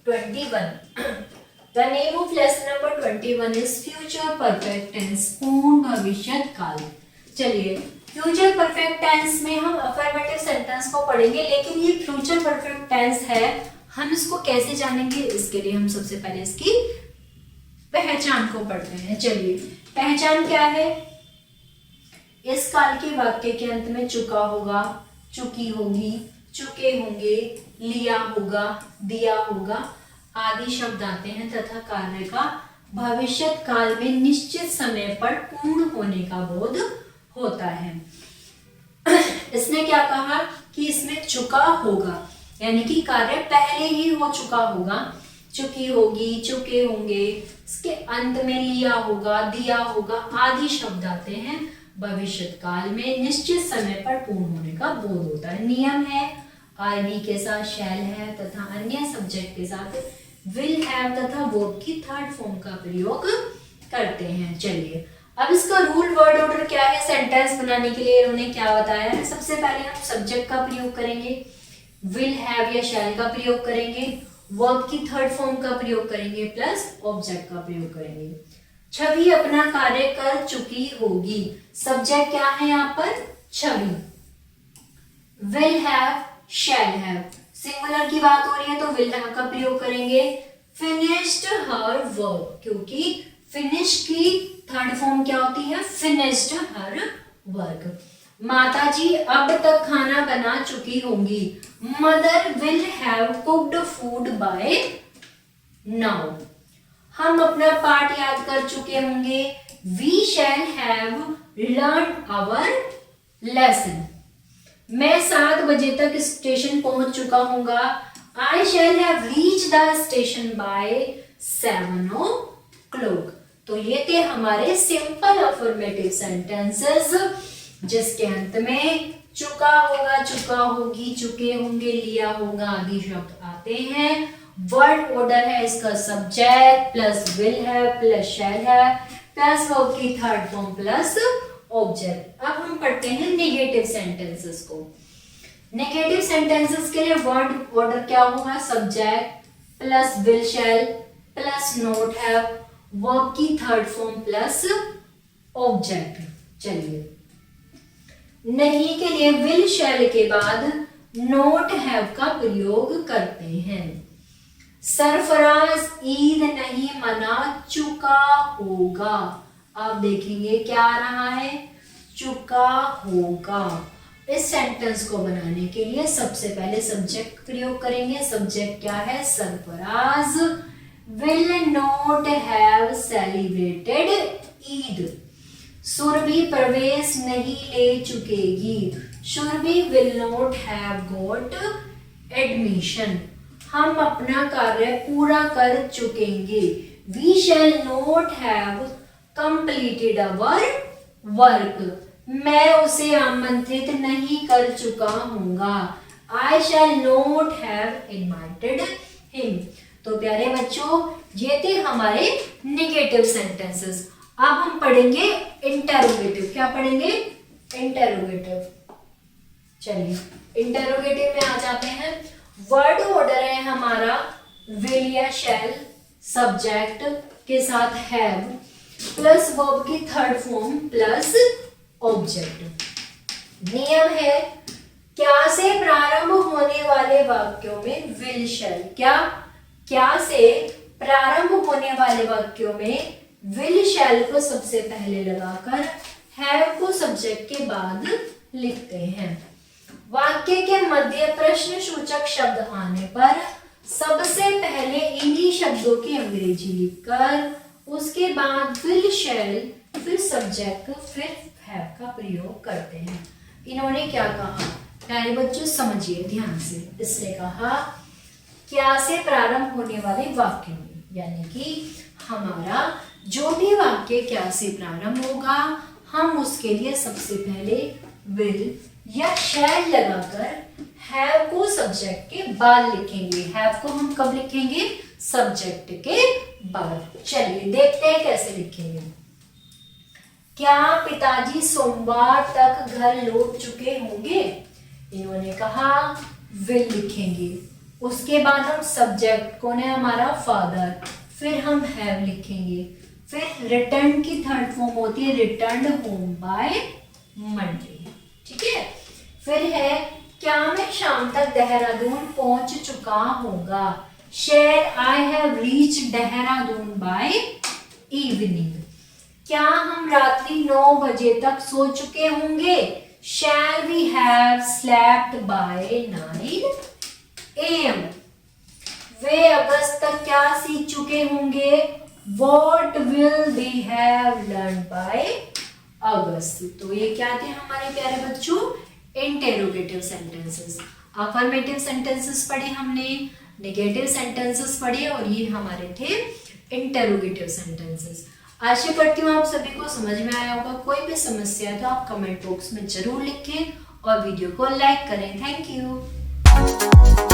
21. The name of lesson number 21 is future perfect tense, पूर्ण भविष्य काल. चलिए फ्यूचर परफेक्ट टेंस में हम अफर्मेटिव सेंटेंस को पढ़ेंगे, लेकिन ये फ्यूचर परफेक्ट टेंस है, हम इसको कैसे जानेंगे, इसके लिए हम सबसे पहले इसकी पहचान को पढ़ते हैं. चलिए पहचान क्या है. इस काल के वाक्य के अंत में चुका होगा, चुकी होगी, चुके होंगे, लिया होगा, दिया होगा आदि शब्द आते हैं तथा कार्य का भविष्य काल में निश्चित समय पर पूर्ण होने का बोध होता है. इसने क्या कहा कि इसमें चुका होगा, यानी कि कार्य पहले ही हो चुका होगा, चुकी होगी, चुके होंगे, इसके अंत में लिया होगा, दिया होगा आदि शब्द आते हैं. भविष्य काल में निश्चित समय पर पूर्ण होने का बोध होता है. नियम है आईवी के साथ शैल है तथा अन्य सब्जेक्ट के साथ विल हैव तथा वर्ब की थर्ड फॉर्म का प्रयोग करते हैं. चलिए अब इसका रूल वर्ड ऑर्डर क्या है. सेंटेंस बनाने के लिए इन्होंने क्या बताया है. सबसे पहले हम सब्जेक्ट का प्रयोग करेंगे, विल हैव या शैल का प्रयोग करेंगे, वर्ब की थर्ड फॉर्म का प्रयोग करेंगे प्लस ऑब्जेक्ट का प्रयोग करेंगे. छवि अपना कार्य कर चुकी होगी, सब्जेक्ट क्या है यहाँ पर, छवि. Will have, shall have, singular की बात हो रही है तो विल हैव का प्रयोग करेंगे. फिनिश्ड हर वर्क, क्योंकि फिनिश की थर्ड फॉर्म क्या होती है, फिनिश्ड हर वर्क. माताजी अब तक खाना बना चुकी होंगी, mother will have cooked food by now. हम अपना पाठ याद कर चुके होंगे, we shall have learn our lesson. मैं 7 बजे तक स्टेशन पहुंच चुका हूंगा, I shall have reach the station by 7 o'clock. तो ये थे हमारे सिंपल अफर्मेटिव सेंटेंसेस जिसके अंत में चुका होगा, चुका होगी, चुके होंगे, लिया होगा आदि शब्द आते हैं. वर्ड ऑर्डर है इसका सब्जेक्ट प्लस विल है प्लस शैल है प्लस वर्ब की थर्ड फॉर्म प्लस ऑब्जेक्ट. अब हम पढ़ते हैं नेगेटिव सेंटेंसेस को. नेगेटिव सेंटेंसेस के लिए वर्ड ऑर्डर क्या होगा, subject plus will shell plus note have, verb की थर्ड फॉर्म प्लस ऑब्जेक्ट. चलिए नहीं के लिए विल शैल के बाद नोट हैव का प्रयोग करते हैं. सरफराज ईद नहीं मना चुका होगा. आप देखेंगे क्या आ रहा है, चुका होगा. इस सेंटेंस को बनाने के लिए सबसे पहले सब्जेक्ट प्रयोग करेंगे. सब्जेक्ट क्या है, Sarfaraz will not have celebrated Eid. Surabhi प्रवेश नहीं ले चुकेगी, Surabhi will not have got admission. हम अपना कार्य पूरा कर चुकेंगे, we shall not have completed our work. मैं उसे आमंत्रित नहीं कर चुका हूंगा, I shall not have invited him. तो प्यारे बच्चों ये थे हमारे नेगेटिव सेंटेंसेस. अब हम पढ़ेंगे इंटरोगेटिव. क्या पढ़ेंगे, इंटरोगेटिव. चलिए इंटरोगेटिव में आ जाते हैं. वर्ड ऑर्डर है हमारा विल या शैल, सब्जेक्ट के साथ हैव प्लस वर्ब की थर्ड फॉर्म प्लस ऑब्जेक्ट. नियम है क्या से प्रारंभ होने वाले वाक्यों में विल शैल, क्या से प्रारंभ होने वाले वाक्यों में विल शैल को सबसे पहले लगाकर हैव को सब्जेक्ट के बाद लिखते हैं. वाक्य के मध्य प्रश्न सूचक शब्द आने पर सबसे पहले इन्हीं शब्दों की अंग्रेजी लिखकर उसके बाद विल शैल फिर सब्जेक्ट फिर हैव का प्रयोग करते हैं. इन्होंने क्या कहा प्यारे बच्चों समझिए ध्यान से. इसने कहा क्या से प्रारंभ होने वाले वाक्य में, यानी कि हमारा जो भी वाक्य क्या से प्रारंभ होगा हम उसके लिए सबसे पहले विल या शैल लगाकर हैव को सब्जेक्ट के बाद लिखेंगे. हैव को हम कब लिखेंगे, सब्जेक्ट के बाद. चलिए देखते हैं कैसे लिखेंगे. क्या पिताजी सोमवार तक घर लौट चुके होंगे. इन्होंने कहा विल लिखेंगे. उसके बाद हम सब्जेक्ट, कौन है हमारा, फादर, फिर हम हैव लिखेंगे, फिर रिटर्न की थर्ड फॉर्म होती है रिटर्न होम बाय मंडे, ठीक है। फिर है क्या मैं शाम तक देहरादून पहुंच चुका होगा, shall I have reach Dehradun by evening. क्या हम रात्रि 9 बजे तक सो चुके होंगे, shall we have slept by 9 AM। वे अगस्त तक क्या सीख चुके होंगे, what will they have learn by August. तो ये क्या थे हमारे प्यारे बच्चों, इंटेरोगेटिव सेंटेंसेस। अफर्मेटिव सेंटेंसेस पढ़े हमने, नेगेटिव सेंटेंसेस पढ़े, और ये हमारे थे इंटेरोगेटिव सेंटेंसेस। आशा करती हूँ आप सभी को समझ में आया होगा। कोई भी समस्या है तो आप कमेंट बॉक्स में जरूर लिखें और वीडियो को लाइक करें। Thank you.